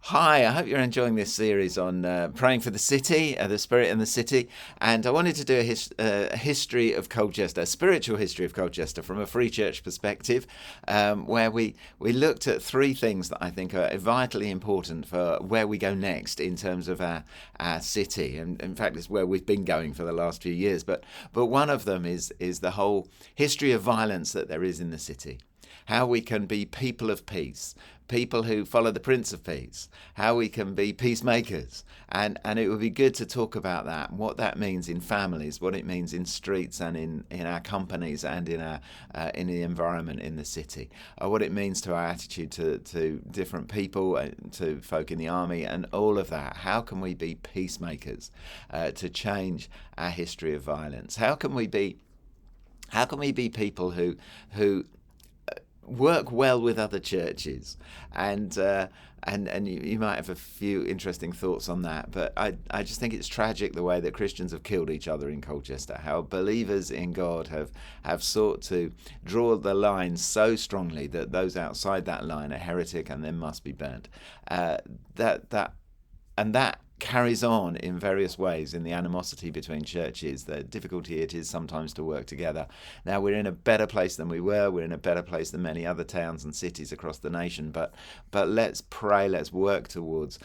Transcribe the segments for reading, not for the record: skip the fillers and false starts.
Hi, I hope you're enjoying this series on praying for the city, the spirit in the city. And I wanted to do a history of Colchester, a spiritual history of Colchester from a free church perspective, where we looked at three things that I think are vitally important for where we go next in terms of our city. And in fact, it's where we've been going for the last few years. But one of them is the whole history of violence that there is in the city. How we can be people of peace, people who follow the Prince of Peace, how we can be peacemakers. And it would be good to talk about that, what that means in families, what it means in streets and in our companies and in the environment in the city, what it means to our attitude to different people, to folk in the army and all of that. How can we be peacemakers to change our history of violence? How can we be people who work well with other churches, and you might have a few interesting thoughts on that, but I just think it's tragic the way that Christians have killed each other in Colchester, how believers in God have sought to draw the line so strongly that those outside that line are heretic and then must be burnt. That carries on in various ways in the animosity between churches, the difficulty it is sometimes to work together. Now, we're in a better place than we were. We're in a better place than many other towns and cities across the nation. But let's pray, let's work towards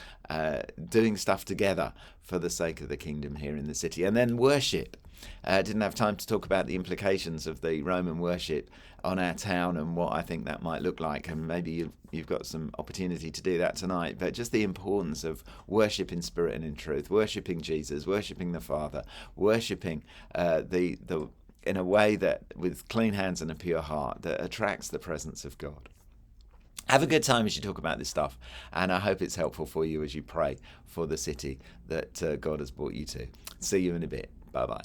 doing stuff together for the sake of the kingdom here in the city. And then worship. Didn't have time to talk about the implications of the Roman worship on our town and what I think that might look like, and maybe you've got some opportunity to do that tonight. But just the importance of worship in spirit and in truth, worshipping Jesus, worshipping the Father, worshipping the in a way that with clean hands and a pure heart that attracts the presence of God. Have a good time as you talk about this stuff, and I hope it's helpful for you as you pray for the city that God has brought you to. See you in a bit. Bye-bye.